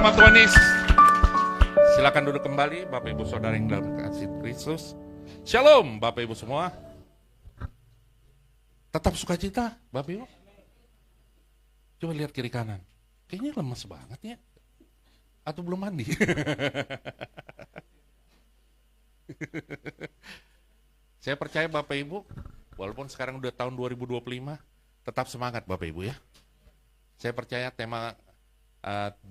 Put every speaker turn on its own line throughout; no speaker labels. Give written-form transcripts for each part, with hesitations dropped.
nama Tuhan Yesus. Silakan duduk kembali Bapak Ibu Saudara yang dalam kasih Kristus. Shalom Bapak Ibu semua. Tetap sukacita Bapak Ibu. Coba lihat kiri kanan. Kayaknya lemes banget ya. Atau belum mandi. Saya percaya Bapak Ibu, walaupun sekarang udah tahun 2025, tetap semangat Bapak Ibu ya. Saya percaya tema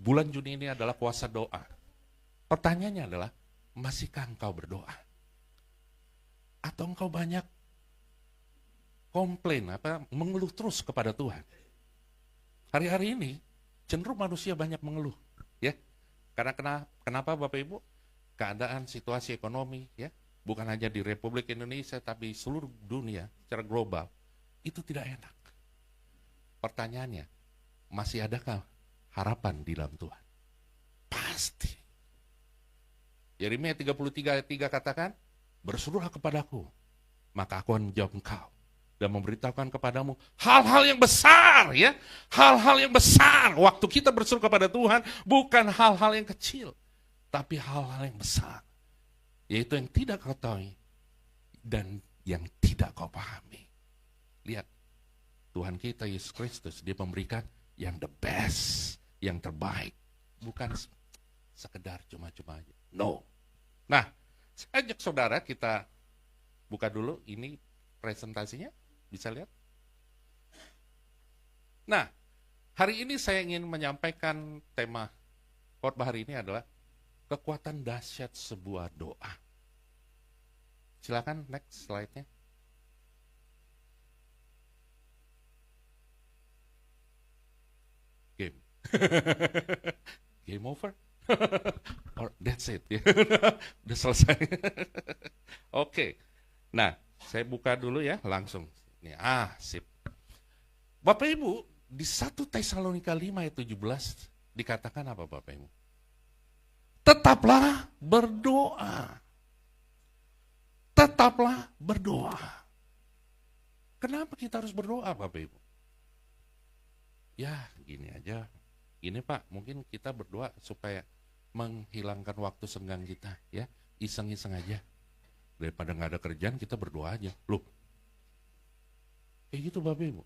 bulan Juni ini adalah puasa doa. Pertanyaannya adalah, masihkah engkau berdoa? Atau engkau banyak komplain, mengeluh terus kepada Tuhan? Hari-hari ini cenderung manusia banyak mengeluh, ya. Karena kenapa Bapak Ibu? Keadaan situasi ekonomi, ya, bukan hanya di Republik Indonesia, tapi seluruh dunia secara global itu tidak enak. Pertanyaannya, masih adakah harapan di dalam Tuhan? Pasti. Yeremia 33 ayat 3 katakan, berserulah kepadaku, maka aku akan menjawab engkau dan memberitahukan kepadamu hal-hal yang besar, ya. Hal-hal yang besar. Waktu kita berseru kepada Tuhan, bukan hal-hal yang kecil, tapi hal-hal yang besar. Yaitu yang tidak kau tahu dan yang tidak kau pahami. Lihat, Tuhan kita Yesus Kristus, dia memberikan yang the best, yang terbaik. Bukan sekedar cuma-cuma aja. No. Nah, saya ajak saudara kita buka dulu ini presentasinya. Bisa lihat? Nah, hari ini saya ingin menyampaikan tema khotbah hari ini adalah kekuatan dahsyat sebuah doa. Silakan next slide-nya. Game. Game over? Or that's it. Udah selesai. Oke. Nah, saya buka dulu ya langsung. Nih, sip. Bapak Ibu, di 1 Tesalonika 5 ayat 17 dikatakan apa Bapak Ibu? Tetaplah berdoa. Tetaplah berdoa. Kenapa kita harus berdoa Bapak Ibu? Ya, gini aja. Gini Pak, mungkin kita berdoa supaya menghilangkan waktu senggang kita, ya. Iseng-iseng aja. Daripada nggak ada kerjaan, kita berdoa aja. Loh, kayak gitu Bapak Ibu.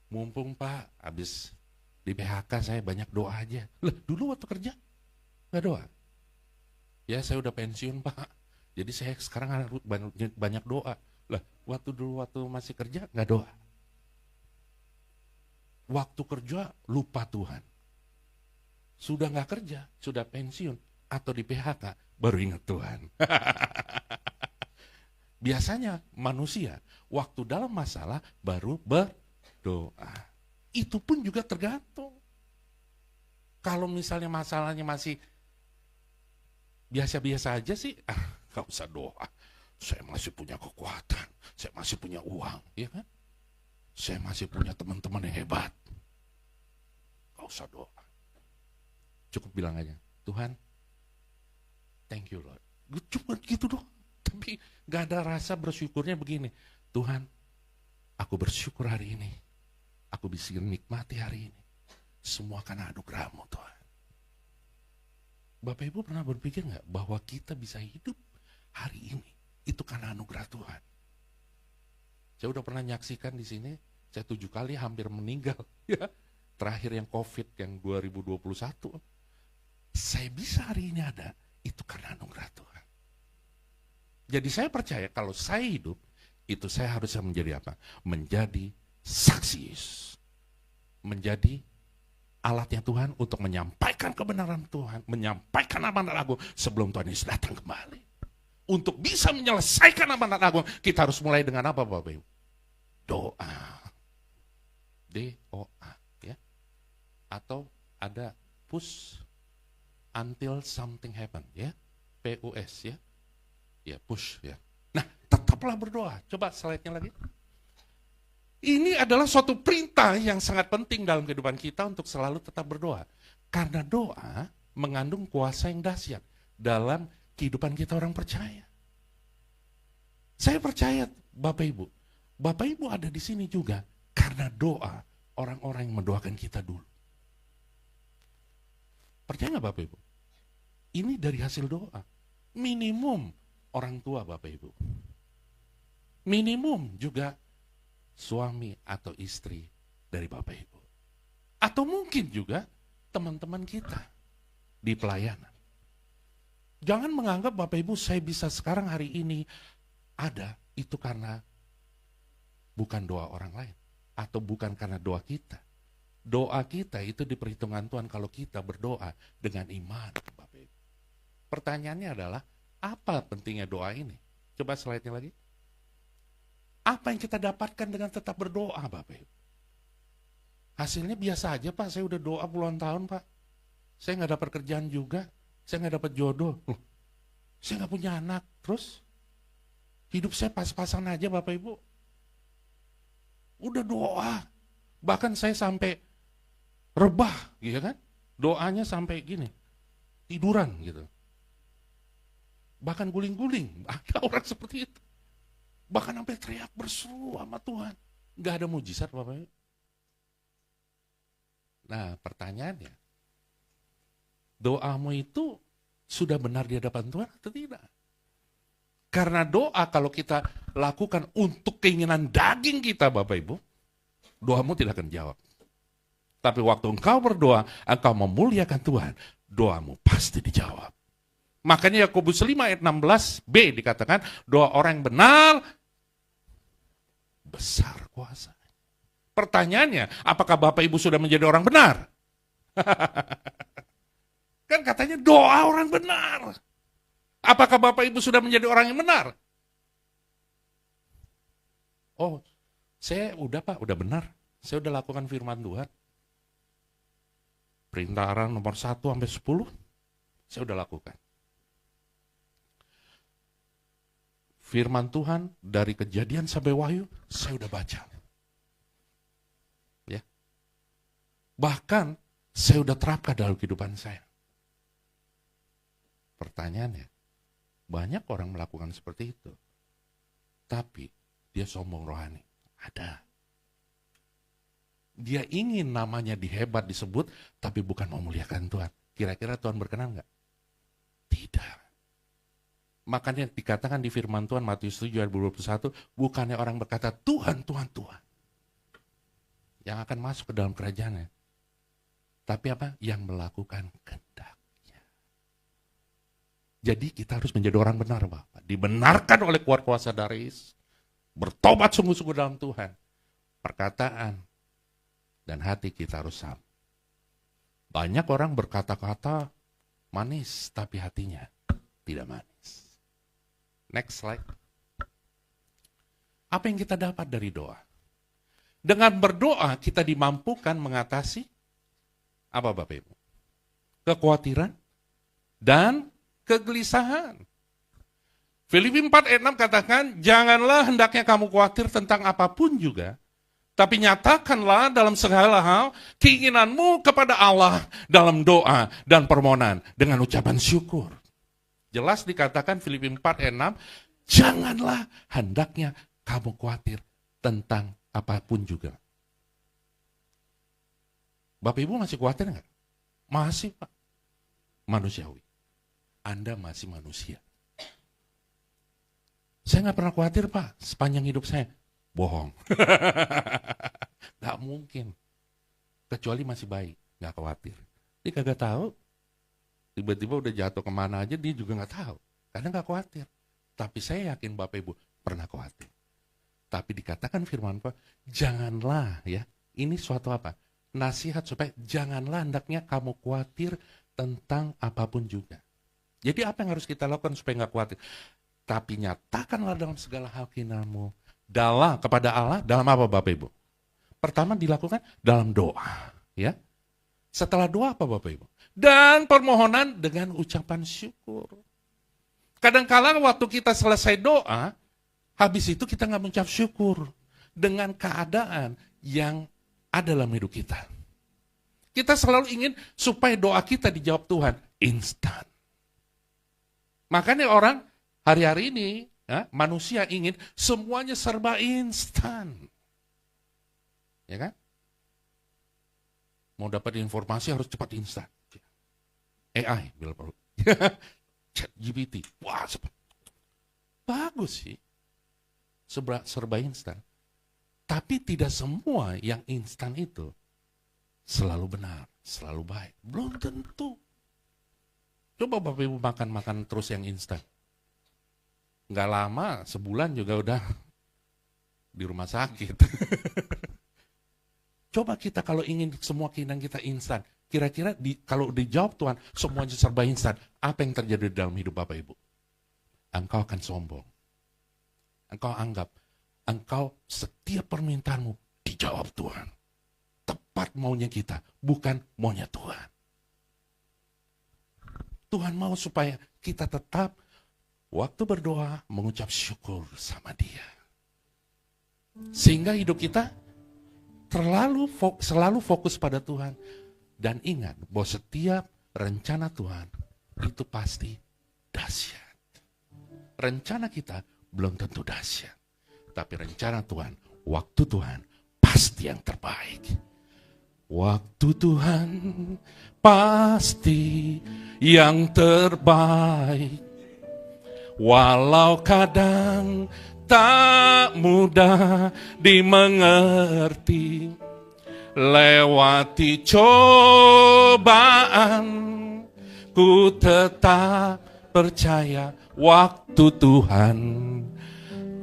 Mumpung Pak, habis di PHK saya banyak doa aja. Lah, dulu waktu kerja nggak doa. Ya, saya udah pensiun Pak. Jadi saya sekarang harus banyak doa. Lah, waktu masih kerja nggak doa. Waktu kerja lupa Tuhan. Sudah nggak kerja, sudah pensiun, atau di PHK, baru ingat Tuhan. Biasanya manusia, waktu dalam masalah, baru berdoa. Itu pun juga tergantung. Kalau misalnya masalahnya masih biasa-biasa aja sih, nggak usah doa. Saya masih punya kekuatan, saya masih punya uang, ya kan? Saya masih punya teman-teman yang hebat. Nggak usah doa. Cukup bilang aja, Tuhan, thank you Lord. Cuma gitu doang. Tapi gak ada rasa bersyukurnya begini. Tuhan, aku bersyukur hari ini. Aku bisa nikmati hari ini. Semua karena anugerah-Mu Tuhan. Bapak Ibu pernah berpikir gak bahwa kita bisa hidup hari ini? Itu karena anugerah Tuhan. Saya udah pernah nyaksikan di sini, saya 7 kali hampir meninggal. Ya, terakhir yang COVID yang 2021. Saya bisa hari ini ada, itu karena anugerah Tuhan. Jadi saya percaya kalau saya hidup, itu saya harus menjadi apa? Menjadi saksi. Menjadi alatnya Tuhan untuk menyampaikan kebenaran Tuhan, menyampaikan amanat agung sebelum Tuhan Yesus datang kembali. Untuk bisa menyelesaikan amanat agung, kita harus mulai dengan apa Bapak Ibu? Doa. D-O-A, ya. Atau ada push until something happen, ya. P-U-S, ya. Ya, push, ya. Nah, tetaplah berdoa. Coba slide-nya lagi. Ini adalah suatu perintah yang sangat penting dalam kehidupan kita untuk selalu tetap berdoa. Karena doa mengandung kuasa yang dahsyat dalam kehidupan kita orang percaya. Saya percaya Bapak Ibu ada di sini juga karena doa orang-orang yang mendoakan kita dulu. Percaya nggak Bapak Ibu? Ini dari hasil doa. Minimum orang tua Bapak Ibu. Minimum juga suami atau istri dari Bapak Ibu. Atau mungkin juga teman-teman kita di pelayanan. Jangan menganggap Bapak Ibu saya bisa sekarang hari ini ada, itu karena bukan doa orang lain. Atau bukan karena doa kita. Doa kita itu diperhitungkan Tuhan kalau kita berdoa dengan iman Bapak Ibu. Pertanyaannya adalah, apa pentingnya doa ini? Coba slide-nya lagi. Apa yang kita dapatkan dengan tetap berdoa Bapak Ibu? Hasilnya biasa aja Pak, saya udah doa puluhan tahun Pak. Saya nggak dapat kerjaan juga, saya nggak dapat jodoh. Loh, saya nggak punya anak, terus hidup saya pas-pasan aja Bapak Ibu. Udah doa, bahkan saya sampai rebah, gitu kan? Doanya sampai gini, tiduran gitu. Bahkan guling-guling, ada orang seperti itu. Bahkan sampai teriak berseru sama Tuhan. Gak ada mujizat Bapak Ibu. Nah pertanyaannya, doamu itu sudah benar di hadapan Tuhan atau tidak? Karena doa kalau kita lakukan untuk keinginan daging kita Bapak Ibu, doamu tidak akan jawab. Tapi waktu engkau berdoa, engkau memuliakan Tuhan, doamu pasti dijawab. Makanya Yakobus 5 ayat 16b dikatakan, doa orang yang benar, besar kuasa. Pertanyaannya, apakah Bapak Ibu sudah menjadi orang benar? Kan katanya doa orang benar. Apakah Bapak Ibu sudah menjadi orang yang benar? Oh, saya udah Pak, udah benar. Saya udah lakukan firman Tuhan. Perintahan nomor 1 sampai 10, saya udah lakukan. Firman Tuhan dari Kejadian sampai Wahyu, saya udah baca. Ya. Bahkan saya udah terapkan dalam kehidupan saya. Pertanyaannya, banyak orang melakukan seperti itu. Tapi dia sombong rohani. Ada. Dia ingin namanya dihebat disebut, tapi bukan memuliakan Tuhan. Kira-kira Tuhan berkenan nggak? Tidak. Makanya dikatakan di firman Tuhan Matius 7 ayat 21, bukannya orang berkata Tuhan, Tuhan, Tuhan yang akan masuk ke dalam kerajaannya. Tapi apa? Yang melakukan kehendaknya. Jadi kita harus menjadi orang benar Bapak. Dibenarkan oleh kuasa daris. Bertobat sungguh-sungguh dalam Tuhan. Perkataan dan hati kita harus sama. Banyak orang berkata-kata manis, tapi hatinya tidak manis. Next slide. Apa yang kita dapat dari doa? Dengan berdoa kita dimampukan mengatasi apa Bapak Ibu? Kekhawatiran dan kegelisahan. Filipi 4 ayat 6 katakan, janganlah hendaknya kamu khawatir tentang apapun juga, tapi nyatakanlah dalam segala hal keinginanmu kepada Allah dalam doa dan permohonan dengan ucapan syukur. Jelas dikatakan Filipi 4 ayat 6, janganlah hendaknya kamu khawatir tentang apapun juga. Bapak Ibu masih khawatir nggak? Masih Pak. Manusiawi. Anda masih manusia. Saya nggak pernah khawatir Pak, sepanjang hidup saya. Bohong. Nggak mungkin. Kecuali masih baik, nggak khawatir. Dia kagak tahu. Tiba-tiba udah jatuh kemana aja dia juga nggak tahu. Karena nggak khawatir. Tapi saya yakin Bapak Ibu pernah khawatir. Tapi dikatakan firman Pak, janganlah ya. Ini suatu apa? Nasihat supaya janganlah hendaknya kamu khawatir tentang apapun juga. Jadi apa yang harus kita lakukan supaya nggak khawatir? Tapi nyatakanlah dalam segala hal keinginanmu dalam kepada Allah dalam apa Bapak Ibu? Pertama dilakukan dalam doa, ya. Setelah doa apa Bapak Ibu? Dan permohonan dengan ucapan syukur. Kadang-kala waktu kita selesai doa, habis itu kita nggak mengucap syukur dengan keadaan yang ada dalam hidup kita. Kita selalu ingin supaya doa kita dijawab Tuhan instan. Makanya orang hari-hari ini, ya, manusia ingin semuanya serba instan. Ya kan? Mau dapat informasi harus cepat instan. AI, bila perlu. ChatGPT, wah cepat. Bagus sih, serba instan. Tapi tidak semua yang instan itu selalu benar, selalu baik. Belum tentu. Coba Bapak Ibu makan terus yang instan. Nggak lama, sebulan juga udah di rumah sakit. Coba kita kalau ingin semua keinginan kita instan, kira-kira kalau dijawab Tuhan, semuanya serba instan, apa yang terjadi dalam hidup Bapak Ibu? Engkau akan sombong. Engkau anggap, engkau setiap permintaanmu dijawab Tuhan. Tepat maunya kita, bukan maunya Tuhan. Tuhan mau supaya kita tetap waktu berdoa mengucap syukur sama Dia. Sehingga hidup kita selalu fokus pada Tuhan. Dan ingat bahwa setiap rencana Tuhan itu pasti dahsyat. Rencana kita belum tentu dahsyat. Tapi rencana Tuhan, waktu Tuhan pasti yang terbaik. Waktu Tuhan pasti yang terbaik. Walau kadang tak mudah dimengerti, lewati cobaan, ku tetap percaya waktu Tuhan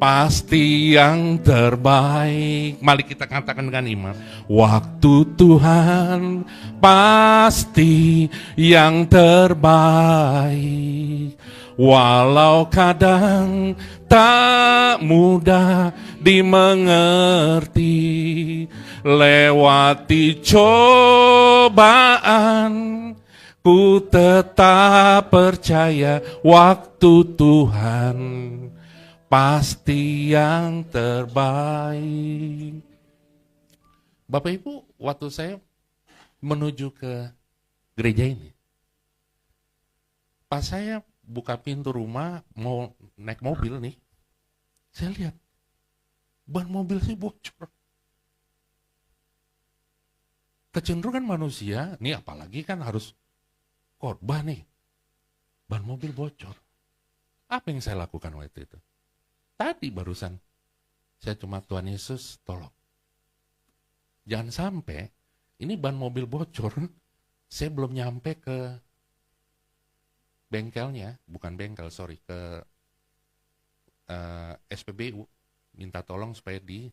pasti yang terbaik. Mari kita katakan dengan iman. Waktu Tuhan pasti yang terbaik. Walau kadang tak mudah dimengerti, lewati cobaan, ku tetap percaya waktu Tuhan pasti yang terbaik. Bapak Ibu, waktu saya menuju ke gereja ini, pas saya buka pintu rumah, mau naik mobil nih, saya lihat ban mobil saya bocor. Kecenderungan manusia, nih apalagi kan harus khotbah nih, ban mobil bocor. Apa yang saya lakukan waktu itu? Tadi barusan, saya cuma Tuhan Yesus tolong. Jangan sampai, ini ban mobil bocor, saya belum nyampe ke bengkelnya, bukan bengkel, sorry, ke SPBU, minta tolong supaya diganti,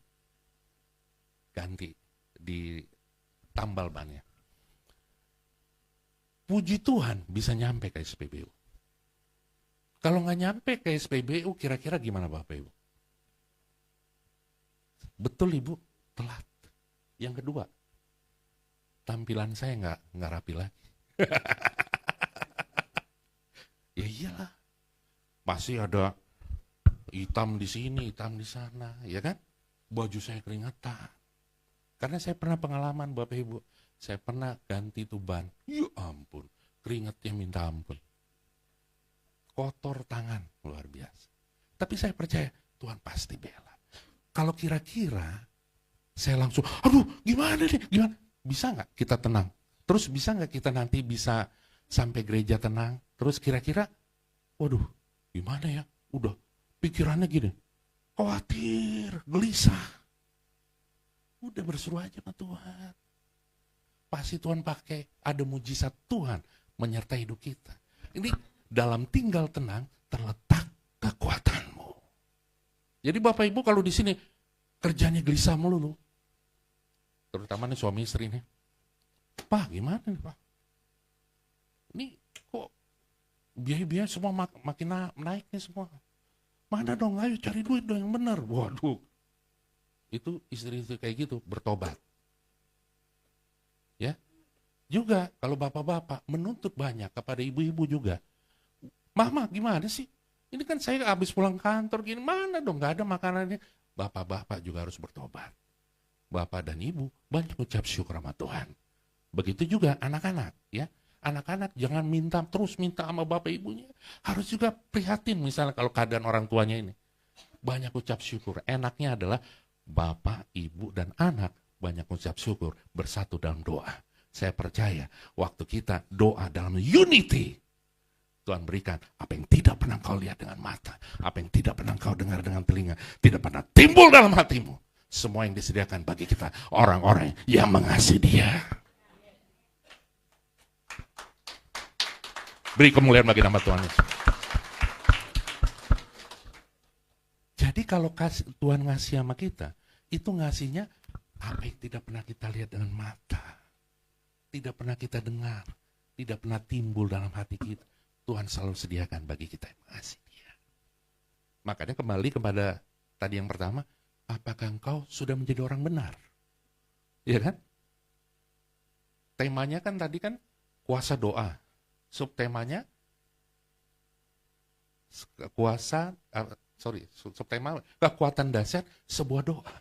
ditambal bannya. Puji Tuhan bisa nyampe ke SPBU. Kalau nggak nyampe ke SPBU, kira-kira gimana Bapak Ibu? Betul Ibu, telat. Yang kedua, tampilan saya nggak rapi lagi. Ya iyalah, masih ada hitam di sini, hitam di sana, ya kan? Baju saya keringetan. Karena saya pernah pengalaman Bapak Ibu, saya pernah ganti tuban. Ya ampun, keringetnya minta ampun. Kotor tangan, luar biasa. Tapi saya percaya Tuhan pasti bela. Kalau kira-kira saya langsung, aduh gimana nih, gimana? Bisa nggak kita tenang? Terus bisa nggak kita nanti bisa sampai gereja tenang? Terus kira-kira, waduh gimana ya? Udah pikirannya gini, khawatir, gelisah. Udah berseru aja sama Tuhan. Pasti Tuhan pakai, ada mujizat Tuhan menyertai hidup kita. Ini dalam tinggal tenang terletak kekuatanmu. Jadi Bapak Ibu kalau di sini kerjanya gelisah melulu, terutama nih suami istri nih, Pak gimana nih Pak? Ini kok biaya-biaya semua makin naik nih semua. Mana dong, ayo cari duit dong yang benar. Waduh, itu istri-istri kayak gitu bertobat. Ya, juga kalau bapak-bapak menuntut banyak kepada ibu-ibu juga. Mama gimana sih? Ini kan saya habis pulang kantor gini, mana dong gak ada makanannya. Bapak-bapak juga harus bertobat. Bapak dan ibu banyak ucap syukur sama Tuhan. Begitu juga anak-anak ya. Anak-anak jangan terus minta sama bapak ibunya. Harus juga prihatin misalnya kalau keadaan orang tuanya ini. Banyak ucap syukur. Enaknya adalah bapak, ibu, dan anak banyak ucap syukur bersatu dalam doa. Saya percaya waktu kita doa dalam unity, Tuhan berikan apa yang tidak pernah kau lihat dengan mata, apa yang tidak pernah kau dengar dengan telinga, tidak pernah timbul dalam hatimu. Semua yang disediakan bagi kita orang-orang yang mengasihi Dia. Beri kemuliaan bagi nama Tuhan Yesus. Jadi kalau Tuhan ngasih sama kita, itu ngasihnya apa yang tidak pernah kita lihat dengan mata, tidak pernah kita dengar, tidak pernah timbul dalam hati kita. Tuhan selalu sediakan bagi kita yang mengasihi Dia. Makanya kembali kepada tadi yang pertama, apakah engkau sudah menjadi orang benar? Iya kan? Temanya kan tadi kan kuasa doa. Subtemanya subtema kekuatan dahsyat sebuah doa.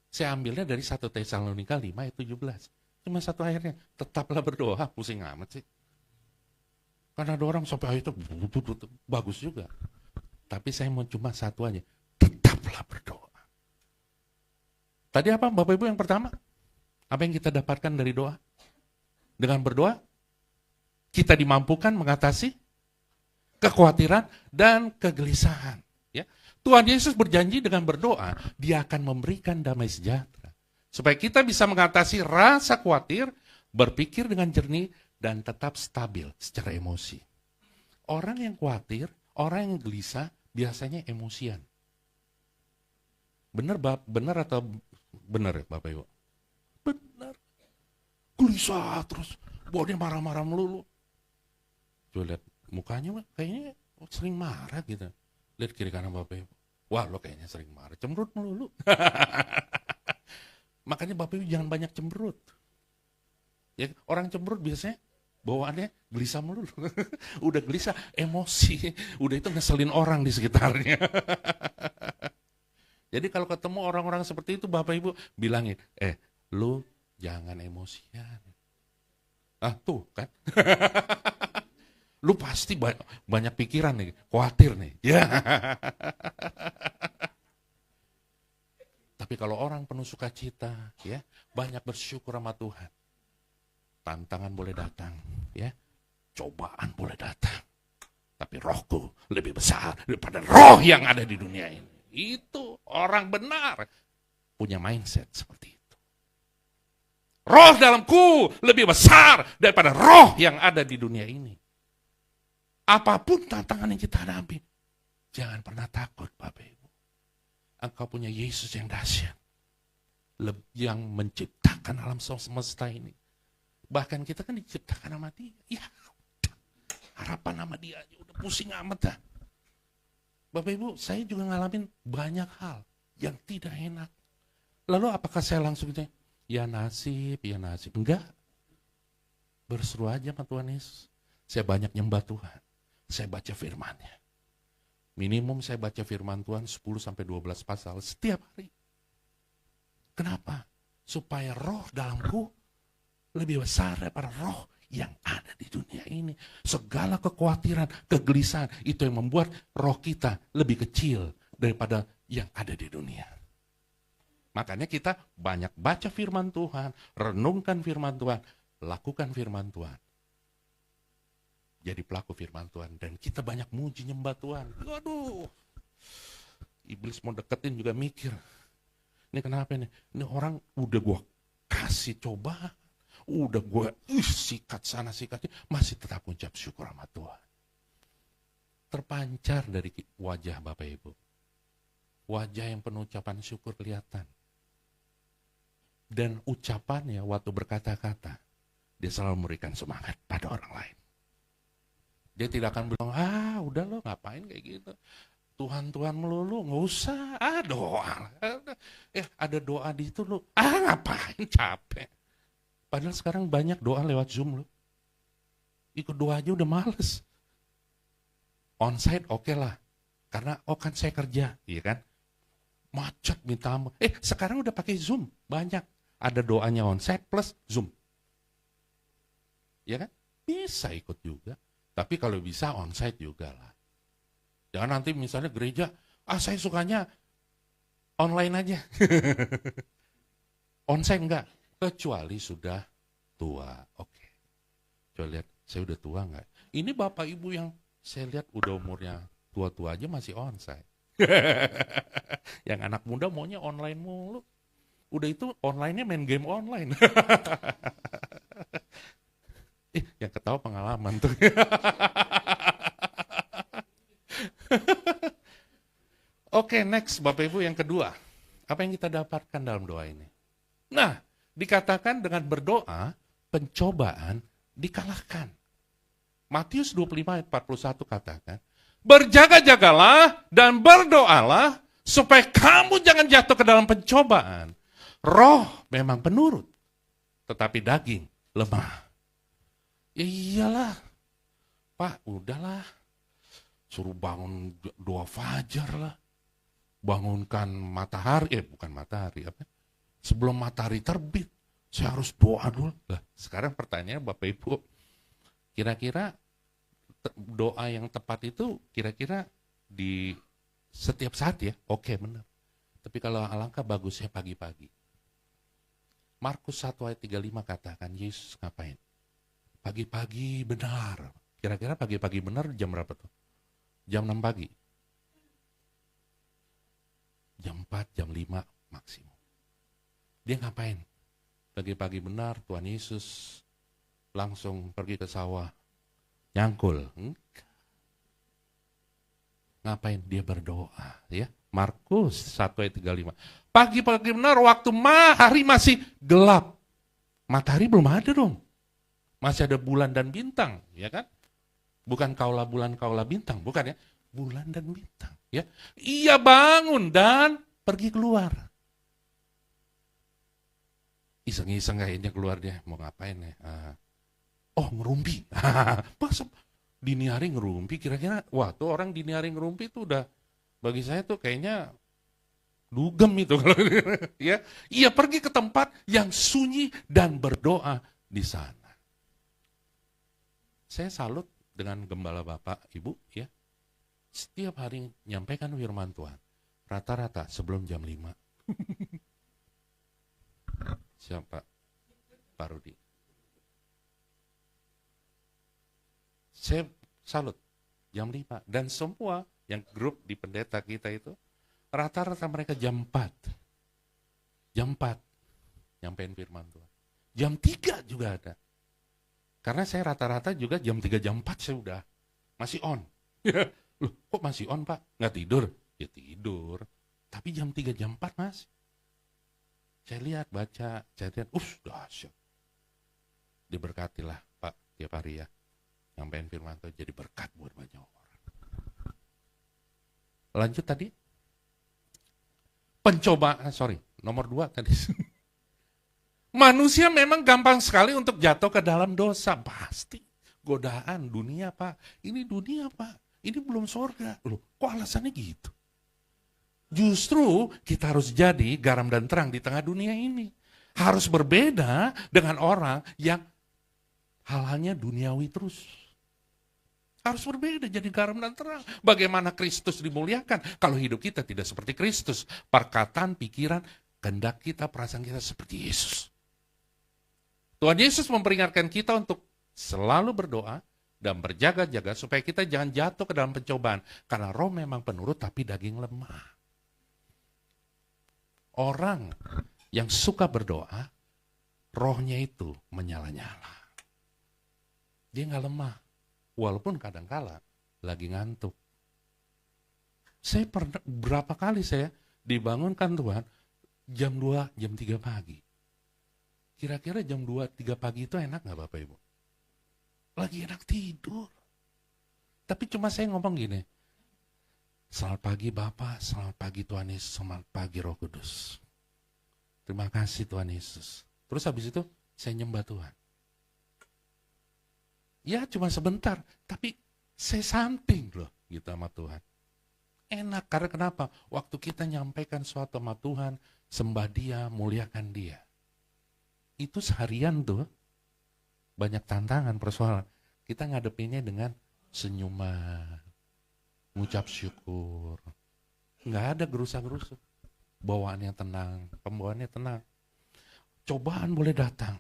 Saya ambilnya dari 1 Tesalonika 5 ayat 17. Cuma satu akhirnya, tetaplah berdoa, pusing amat sih. Karena ada orang sampai ayat itu bagus juga. Tapi saya mau cuma satu aja, tetaplah berdoa. Tadi apa Bapak Ibu yang pertama? Apa yang kita dapatkan dari doa? Dengan berdoa, kita dimampukan mengatasi kekhawatiran dan kegelisahan. Ya. Tuhan Yesus berjanji dengan berdoa, Dia akan memberikan damai sejahtera. Supaya kita bisa mengatasi rasa khawatir, berpikir dengan jernih, dan tetap stabil secara emosi. Orang yang khawatir, orang yang gelisah, biasanya emosian. Benar atau benar ya Bapak Ibu? Benar. Gelisah terus, dia marah-marah melulu. Coba lihat mukanya kayaknya sering marah gitu. Lihat kiri kanan Bapak Ibu. Wah, lo kayaknya sering marah, cemberut melulu. Makanya Bapak Ibu jangan banyak cemberut. Ya, orang cemberut biasanya bawaannya gelisah melulu. Udah gelisah, emosi. Udah itu ngeselin orang di sekitarnya. Jadi kalau ketemu orang-orang seperti itu Bapak Ibu bilangin, lu jangan emosian. Tuh kan. Lu pasti banyak pikiran nih, khawatir nih. Ya. Tapi kalau orang penuh sukacita, ya, banyak bersyukur sama Tuhan. Tantangan boleh datang, ya. Cobaan boleh datang. Tapi rohku lebih besar daripada roh yang ada di dunia ini. Itu orang benar punya mindset seperti itu. Roh dalamku lebih besar daripada roh yang ada di dunia ini. Apapun tantangan yang kita hadapi, jangan pernah takut Bapak Ibu. Engkau punya Yesus yang dahsyat, yang menciptakan alam semesta ini. Bahkan kita kan diciptakan sama Dia. Ya, harapan sama Dia aja udah pusing amat dah. Bapak Ibu, saya juga ngalamin banyak hal yang tidak enak. Lalu apakah saya langsung gitu, ya nasib. Enggak. Berseru aja sama Tuhan Yesus. Saya banyak nyembah Tuhan. Saya baca firman-Nya. Minimum saya baca firman Tuhan 10-12 pasal setiap hari. Kenapa? Supaya roh dalamku lebih besar daripada roh yang ada di dunia ini. Segala kekhawatiran, kegelisahan, itu yang membuat roh kita lebih kecil daripada yang ada di dunia. Makanya kita banyak baca firman Tuhan, renungkan firman Tuhan, lakukan firman Tuhan. Jadi pelaku firman Tuhan. Dan kita banyak muji nyembah Tuhan. Waduh, iblis mau deketin juga mikir. Ini kenapa nih? Ini orang udah gue kasih coba. Udah gue sikat sana sikat sini. Masih tetap ucap syukur sama Tuhan. Terpancar dari wajah Bapak Ibu. Wajah yang penuh ucapan syukur kelihatan. Dan ucapannya waktu berkata-kata, dia selalu memberikan semangat pada orang lain. Dia tidak akan bilang, udah lo ngapain kayak gitu. Tuhan melulu, nggak usah, doa. Ada doa di itu lo, ngapain, capek. Padahal sekarang banyak doa lewat Zoom lo. Ikut doa aja udah males. Onsite oke lah, karena kan saya kerja, iya kan. Macet minta ampun. Sekarang udah pakai Zoom, banyak. Ada doanya onsite plus Zoom. Ya kan? Bisa ikut juga. Tapi kalau bisa onsite juga lah. Jangan nanti misalnya gereja, saya sukanya online aja. Onsite enggak. Kecuali sudah tua. Oke. Coba lihat, saya udah tua nggak? Ini bapak ibu yang saya lihat udah umurnya tua-tua aja masih onsite. Yang anak muda maunya online mulu. Udah itu online-nya main game online. Yang ketawa pengalaman tuh. Oke, next Bapak Ibu yang kedua. Apa yang kita dapatkan dalam doa ini? Nah, dikatakan dengan berdoa, pencobaan dikalahkan. Matius 25 ayat 41 katakan, berjaga-jagalah dan berdoalah supaya kamu jangan jatuh ke dalam pencobaan. Roh memang penurut, tetapi daging lemah. Ya iyalah, Pak, udahlah. Suruh bangun doa fajar lah. Bangunkan matahari, bukan matahari, apa? Sebelum matahari terbit, saya harus doa dulu. Lah, sekarang pertanyaannya Bapak Ibu, kira-kira doa yang tepat itu kira-kira di setiap saat ya? Oke, benar. Tapi kalau alangkah bagusnya pagi-pagi. Markus 1 ayat 35 katakan, Yesus ngapain? Pagi-pagi benar. Kira-kira pagi-pagi benar jam berapa tuh? Jam 6 pagi. Jam 4, jam 5 maksimum. Dia ngapain? Pagi-pagi benar Tuhan Yesus langsung pergi ke sawah. Nyangkul. Ngapain? Dia berdoa. Ya. Markus 1 ayat 35. Pagi-pagi benar waktu hari masih gelap. Matahari belum ada dong. Masih ada bulan dan bintang. Ya kan? Bukan kaulah bulan, kaulah bintang. Bukan ya. Bulan dan bintang. Ya, ia bangun dan pergi keluar. Iseng-iseng kayaknya keluar dia. Mau ngapain ya? Ngerumpi. Pas dini hari ngerumpi. Kira-kira, wah tuh orang dini hari ngerumpi tuh udah, bagi saya tuh kayaknya dugem itu. Ya, ia pergi ke tempat yang sunyi dan berdoa di sana. Saya salut dengan gembala Bapak, Ibu, ya. Setiap hari nyampaikan firman Tuhan. Rata-rata sebelum jam 5. Siapa? Pak Rudi. Saya salut. Jam 5. Dan semua yang grup di pendeta kita itu, rata-rata mereka jam 4. Jam 4. Nyampein firman Tuhan. Jam 3 juga ada. Karena saya rata-rata juga jam 3, jam 4 saya udah masih on. Loh, kok masih on Pak? Nggak tidur? Ya tidur. Tapi jam 3, jam 4 masih. Saya lihat, baca, saya lihat, dahsyat. Diberkatilah Pak tiap hari ya. Nyampein firman Tuhan jadi berkat buat banyak orang. Lanjut tadi. Pencobaan, nomor 2 tadi. Manusia memang gampang sekali untuk jatuh ke dalam dosa. Pasti. Godaan dunia Pak. Ini dunia Pak. Ini belum surga. Loh, kok alasannya gitu? Justru kita harus jadi garam dan terang di tengah dunia ini. Harus berbeda dengan orang yang hal-halnya duniawi terus. Harus berbeda jadi garam dan terang. Bagaimana Kristus dimuliakan kalau hidup kita tidak seperti Kristus. Perkataan, pikiran, kehendak kita, perasaan kita seperti Yesus. Tuhan Yesus memperingatkan kita untuk selalu berdoa dan berjaga-jaga supaya kita jangan jatuh ke dalam pencobaan. Karena roh memang penurut tapi daging lemah. Orang yang suka berdoa, rohnya itu menyala-nyala. Dia nggak lemah. Walaupun kadang-kala lagi ngantuk. Saya pernah, berapa kali saya dibangunkan Tuhan jam 2, jam 3 pagi. Kira-kira jam 2, 3 pagi itu enak nggak Bapak Ibu? Lagi enak tidur. Tapi cuma saya ngomong gini, selamat pagi Bapak, selamat pagi Tuhan Yesus, selamat pagi Roh Kudus. Terima kasih Tuhan Yesus. Terus habis itu saya nyembah Tuhan. Ya cuma sebentar, tapi saya something loh gitu sama Tuhan. Enak, karena kenapa? Waktu kita nyampaikan sesuatu sama Tuhan, sembah Dia, muliakan Dia. Itu seharian tuh, banyak tantangan, persoalan. Kita ngadepinnya dengan senyuman, ngucap syukur. Nggak ada gerusa-gerusu. Bawaannya tenang, pembawaannya tenang. Cobaan boleh datang.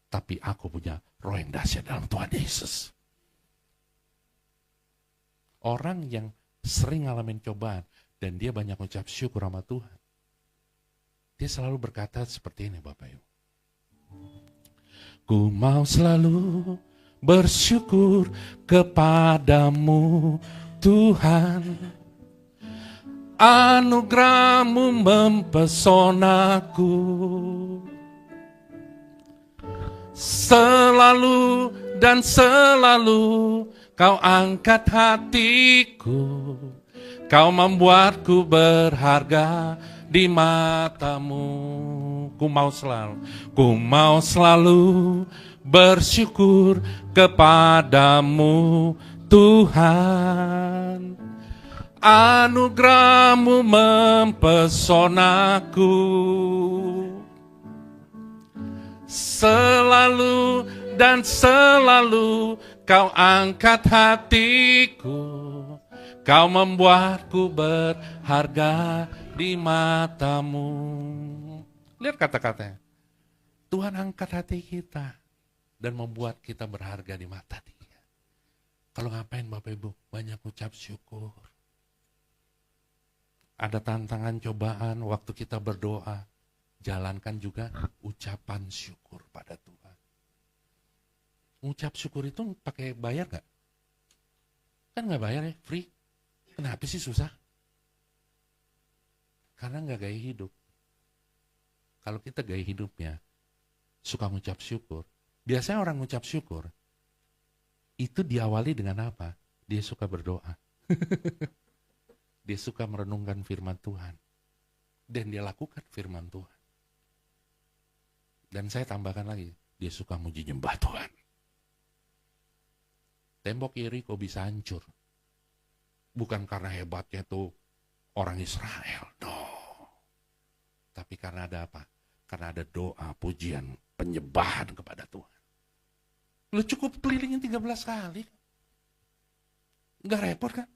Tapi aku punya roh yang dahsyat dalam Tuhan Yesus. Orang yang sering ngalamin cobaan dan dia banyak ucap syukur sama Tuhan, dia selalu berkata seperti ini, Bapak Ibu. Ku mau selalu bersyukur kepadamu Tuhan, anugerah-Mu mempesonaku. Selalu dan selalu Kau angkat hatiku, Kau membuatku berharga di mata-Mu. Ku mau selalu bersyukur kepadamu Tuhan, anugerah-Mu mempesonaku. Selalu dan selalu Kau angkat hatiku, Kau membuatku berharga di mata-Mu. Lihat kata-katanya. Tuhan angkat hati kita dan membuat kita berharga di mata Dia. Kalau ngapain Bapak Ibu? Banyak ucap syukur. Ada tantangan cobaan waktu kita berdoa, jalankan juga ucapan syukur pada Tuhan. Ucap syukur itu pakai bayar gak? Kan gak bayar ya, free. Kenapa sih susah? Karena gak gaya hidup. Kalau kita gaya hidupnya suka ngucap syukur, biasanya orang ngucap syukur itu diawali dengan apa? Dia suka berdoa. Dia suka merenungkan firman Tuhan. Dan dia lakukan firman Tuhan. Dan saya tambahkan lagi, dia suka muji nyembah Tuhan. Tembok Yeriko bisa hancur. Bukan karena hebatnya tuh orang Israel. No. Tapi karena ada apa? Karena ada doa, pujian, penyembahan kepada Tuhan. Lu cukup kelilingin 13 kali. Nggak repot kan?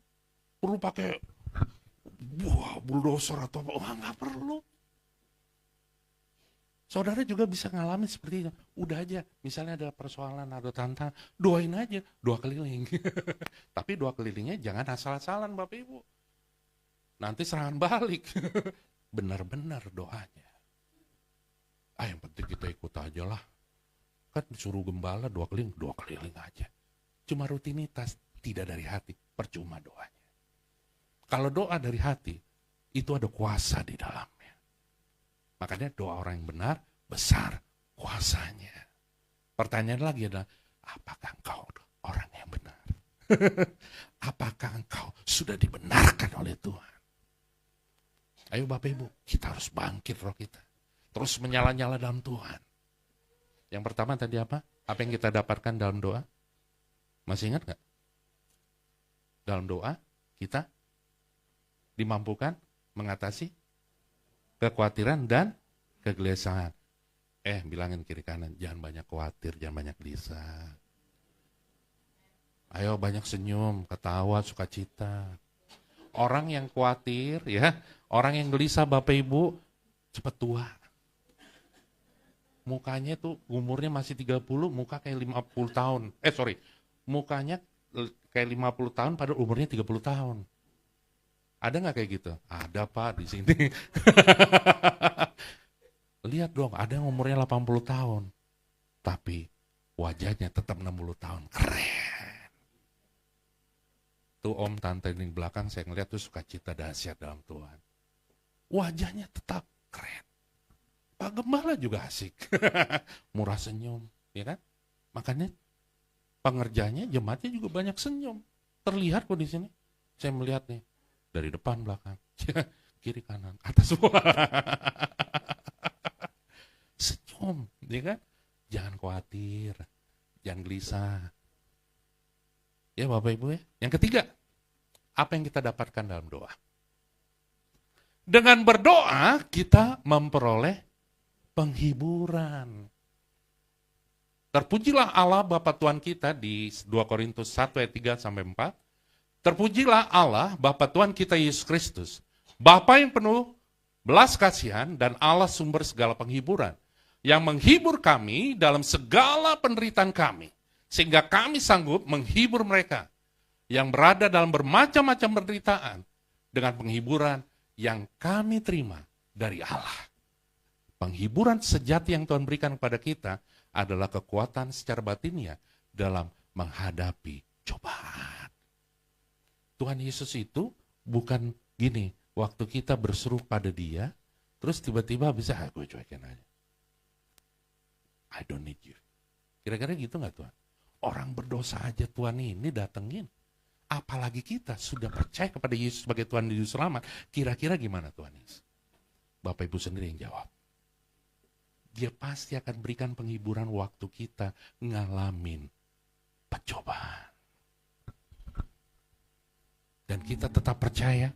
Perlu pakai bulldozer atau apa? Wah, nggak perlu. Saudara juga bisa ngalamin seperti itu. Udah aja, misalnya ada persoalan, ada tantangan, doain aja, doa keliling. Tapi doa kelilingnya jangan asal-asalan Bapak Ibu. Nanti serangan balik. Benar-benar doanya. Yang penting kita ikut aja lah. Kan suruh gembala doa keliling aja. Cuma rutinitas, tidak dari hati, percuma doanya. Kalau doa dari hati, itu ada kuasa di dalamnya. Makanya doa orang yang benar, besar kuasanya. Pertanyaan lagi adalah, apakah engkau orang yang benar? Apakah engkau sudah dibenarkan oleh Tuhan? Ayo Bapak Ibu, kita harus bangkit roh kita. Terus menyala-nyala dalam Tuhan. Yang pertama tadi apa? Apa yang kita dapatkan dalam doa? Masih ingat gak? Dalam doa, kita dimampukan mengatasi kekhawatiran dan kegelisahan. Bilangin kiri kanan, jangan banyak khawatir, jangan banyak gelisah. Ayo banyak senyum, ketawa, sukacita. Orang yang khawatir, ya, orang yang gelisah Bapak Ibu, cepat tua. Mukanya tuh umurnya masih 30, muka kayak 50 tahun. Mukanya kayak 50 tahun padahal umurnya 30 tahun. Ada nggak kayak gitu? Ada Pak di sini. Lihat dong, ada yang umurnya 80 tahun. Tapi wajahnya tetap 60 tahun. Keren. Tuh om tante di belakang saya ngeliat tuh sukacita dahsyat dalam Tuhan. Wajahnya tetap keren. Pak Gembala juga asik. Murah senyum, ya kan? Makanya pengerjanya, jemaatnya juga banyak senyum. Terlihat kok di sini. Saya melihat nih. Dari depan, belakang, kiri, kanan, atas semua. Senyum, ya kan? Jangan khawatir, jangan gelisah. Ya Bapak Ibu ya. Yang ketiga, apa yang kita dapatkan dalam doa? Dengan berdoa, kita memperoleh penghiburan. Terpujilah Allah Bapa Tuhan kita di 2 Korintus 1 ayat 3-4. Terpujilah Allah, Bapa Tuhan kita Yesus Kristus, Bapa yang penuh belas kasihan dan Allah sumber segala penghiburan, yang menghibur kami dalam segala penderitaan kami, sehingga kami sanggup menghibur mereka yang berada dalam bermacam-macam penderitaan dengan penghiburan yang kami terima dari Allah. Penghiburan sejati yang Tuhan berikan kepada kita adalah kekuatan secara batinnya dalam menghadapi cobaan. Tuhan Yesus itu bukan gini, waktu kita berseru pada dia, terus tiba-tiba bisa, gue cuekin aja. I don't need you. Kira-kira gitu gak Tuhan? Orang berdosa aja Tuhan ini datengin. Apalagi kita sudah percaya kepada Yesus sebagai Tuhan dan Juru Selamat. Kira-kira gimana Tuhan Yesus? Bapak Ibu sendiri yang jawab. Dia pasti akan berikan penghiburan waktu kita ngalamin pencobaan. Dan kita tetap percaya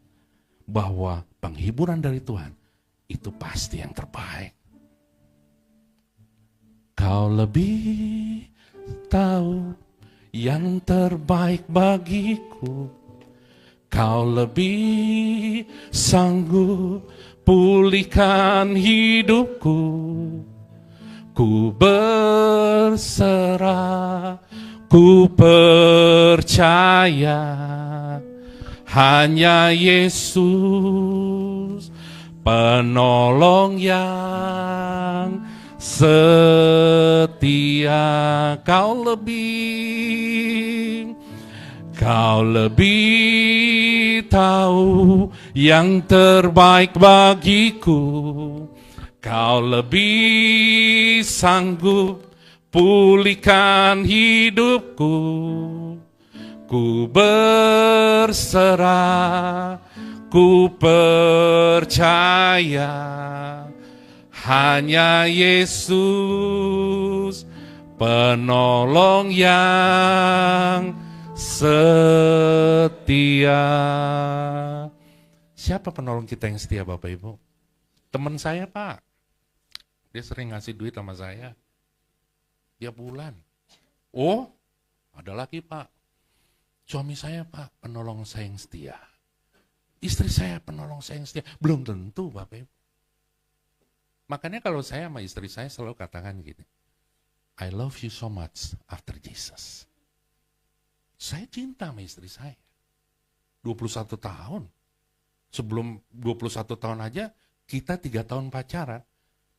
bahwa penghiburan dari Tuhan itu pasti yang terbaik. Kau lebih tahu yang terbaik bagiku. Kau lebih sanggup pulihkan hidupku. Ku berserah, ku percaya, hanya Yesus penolong yang setia. Kau lebih tahu yang terbaik bagiku. Kau lebih sanggup pulihkan hidupku. Ku berserah, ku percaya, hanya Yesus penolong yang setia. Siapa penolong kita yang setia Bapak Ibu? Teman saya Pak, dia sering ngasih duit sama saya tiap bulan. Oh, ada lagi Pak, suami saya Pak, penolong saya yang setia. Istri saya penolong saya yang setia. Belum tentu Bapak Ibu. Makanya kalau saya sama istri saya selalu katakan gini, I love you so much after Jesus. Saya cinta sama istri saya. 21 tahun. Sebelum 21 tahun aja, kita 3 tahun pacaran.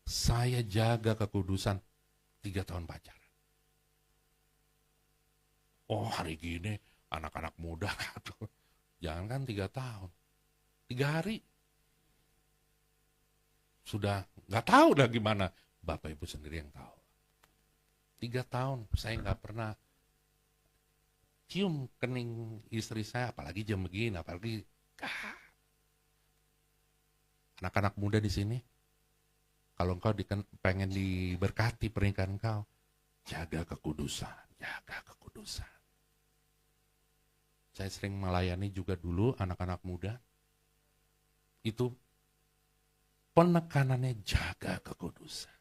Saya jaga kekudusan 3 tahun pacaran. Oh hari gini, anak-anak muda. Jangan kan 3 tahun. 3 hari. Sudah nggak tahu dah gimana. Bapak Ibu sendiri yang tahu. 3 tahun saya nggak pernah cium kening istri saya, apalagi jam begini, apalagi anak-anak muda di sini. Kalau engkau pengen diberkati pernikahan engkau, jaga kekudusan, jaga kekudusan. Saya sering melayani juga dulu anak-anak muda. Itu penekanannya jaga kekudusan.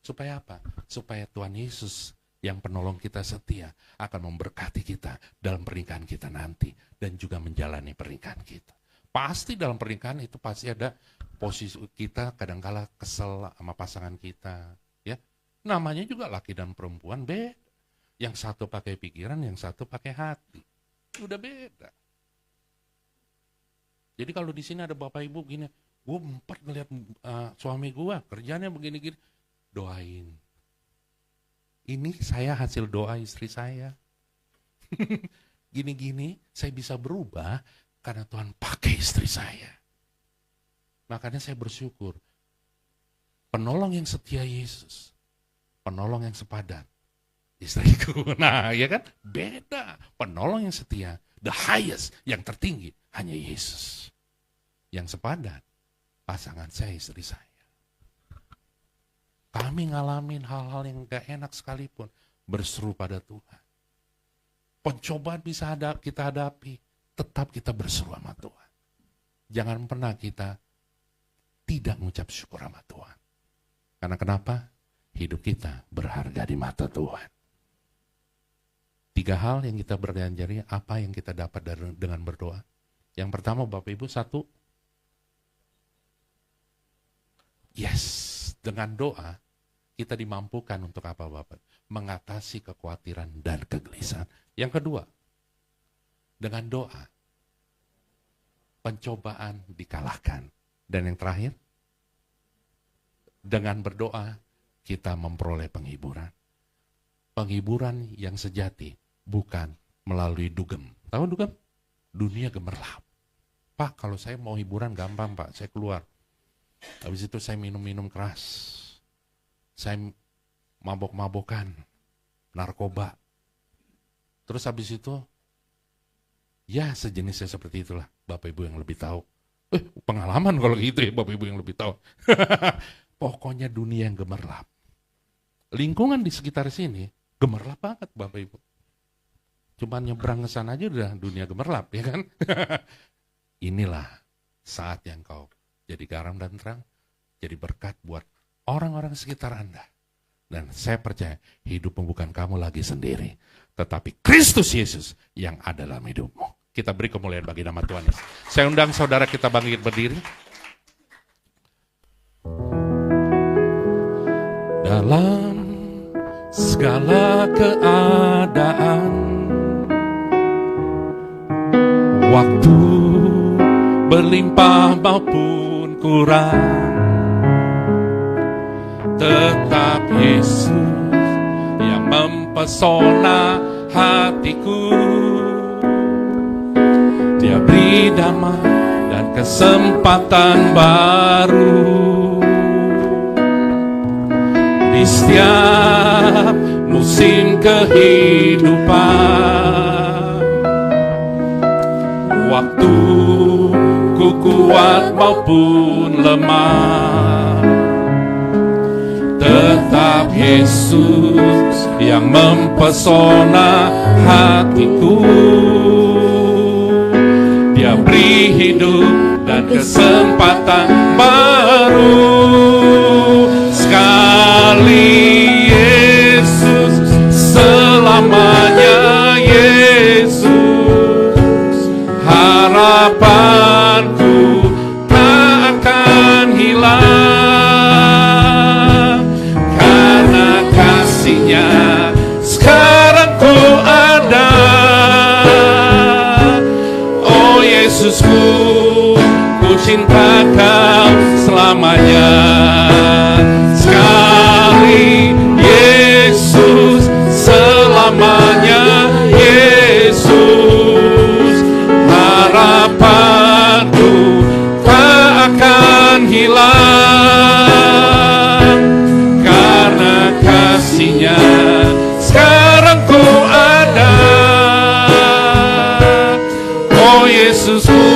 Supaya apa? Supaya Tuhan Yesus yang penolong kita setia akan memberkati kita dalam pernikahan kita nanti dan juga menjalani pernikahan kita. Pasti dalam pernikahan itu pasti ada posisi kita kadangkala kesel sama pasangan kita, ya. Namanya juga laki dan perempuan beda. Yang satu pakai pikiran, yang satu pakai hati. Udah beda. Jadi kalau di sini ada Bapak Ibu gini, gue empat ngeliat suami gue kerjanya begini-gini, doain. Ini saya hasil doa istri saya. Gini-gini saya bisa berubah karena Tuhan pakai istri saya. Makanya saya bersyukur. Penolong yang setia Yesus. Penolong yang sepadan. Istriku. Nah ya kan beda. Penolong yang setia. The highest, yang tertinggi hanya Yesus. Yang sepadan pasangan saya, istri saya. Kami ngalamin hal-hal yang gak enak sekalipun. Berseru pada Tuhan. Pencobaan bisa kita hadapi. Tetap kita berseru sama Tuhan. Jangan pernah kita tidak mengucap syukur sama Tuhan. Karena kenapa? Hidup kita berharga di mata Tuhan. 3 hal yang kita berjanji, apa yang kita dapat dengan berdoa. Yang pertama Bapak Ibu, 1. Yes, Dengan doa, kita dimampukan untuk apa Bapak? Mengatasi kekhawatiran dan kegelisahan. Yang kedua, dengan doa, pencobaan dikalahkan. Dan yang terakhir, dengan berdoa, kita memperoleh penghiburan. Penghiburan yang sejati, bukan melalui dugem. Tahu dugem? Dunia gemerlap. Pak, kalau saya mau hiburan gampang Pak, saya keluar. Habis itu saya minum-minum keras. Saya mabok-mabokan, narkoba. Terus habis itu, ya sejenisnya seperti itulah. Bapak Ibu yang lebih tahu. Pengalaman kalau gitu ya Bapak Ibu yang lebih tahu. Pokoknya dunia yang gemerlap. Lingkungan di sekitar sini gemerlap banget Bapak Ibu. Cuma nyebrang ke sana aja udah dunia gemerlap ya kan. Inilah saat yang kau jadi garam dan terang, jadi berkat buat orang-orang sekitar Anda. Dan saya percaya hidupmu bukan kamu lagi sendiri, tetapi Kristus Yesus yang ada dalam hidupmu. Kita beri kemuliaan bagi nama Tuhan Yesus. Saya undang saudara kita bangkit berdiri. Dalam segala keadaan, waktu berlimpah maupun kurang, tetap Yesus yang mempesona hatiku. Dia beri damai dan kesempatan baru di setiap musim kehidupan. Waktu ku kuat maupun lemah, tetap Yesus yang mempesona hatiku. Dia beri hidup dan kesempatan baru. Sekali Yesus, selamanya Yesus. Harapanku tak akan hilang, karena kasih-Nya sekarang ku ada. Oh Yesusku, ku cinta Kau selamanya. Sekali Yesus, selamanya Yesus. Harapanku tak akan hilang, karena kasih-Nya sekarang ku ada. Oh Yesusku,